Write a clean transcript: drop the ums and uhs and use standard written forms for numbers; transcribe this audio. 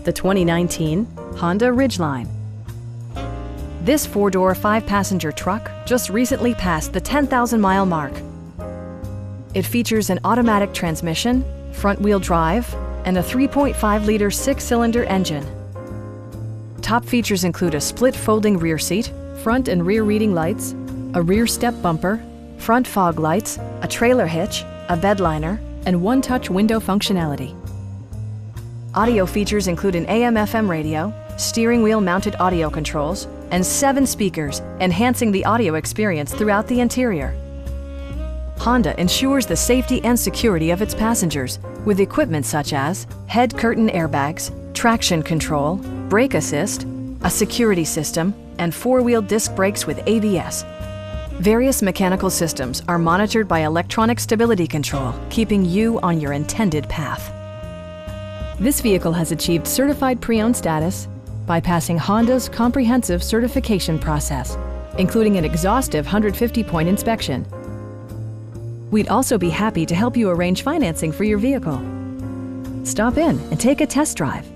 the 2019 Honda Ridgeline. This four-door, five-passenger truck just recently passed the 10,000-mile mark. It features an automatic transmission, front-wheel drive, and a 3.5-liter six-cylinder engine. Top features include a split folding rear seat, front and rear reading lights, a rear step bumper, front fog lights, a trailer hitch, a bed liner, and one-touch window functionality. Audio features include an AM/FM radio, steering wheel mounted audio controls, and 7 speakers, enhancing the audio experience throughout the interior. Honda ensures the safety and security of its passengers with equipment such as head curtain airbags, traction control, brake assist, a security system, and 4-wheel disc brakes with ABS. Various mechanical systems are monitored by electronic stability control, keeping you on your intended path. This vehicle has achieved certified pre-owned status by passing Honda's comprehensive certification process, including an exhaustive 150-point inspection. We'd also be happy to help you arrange financing for your vehicle. Stop in and take a test drive.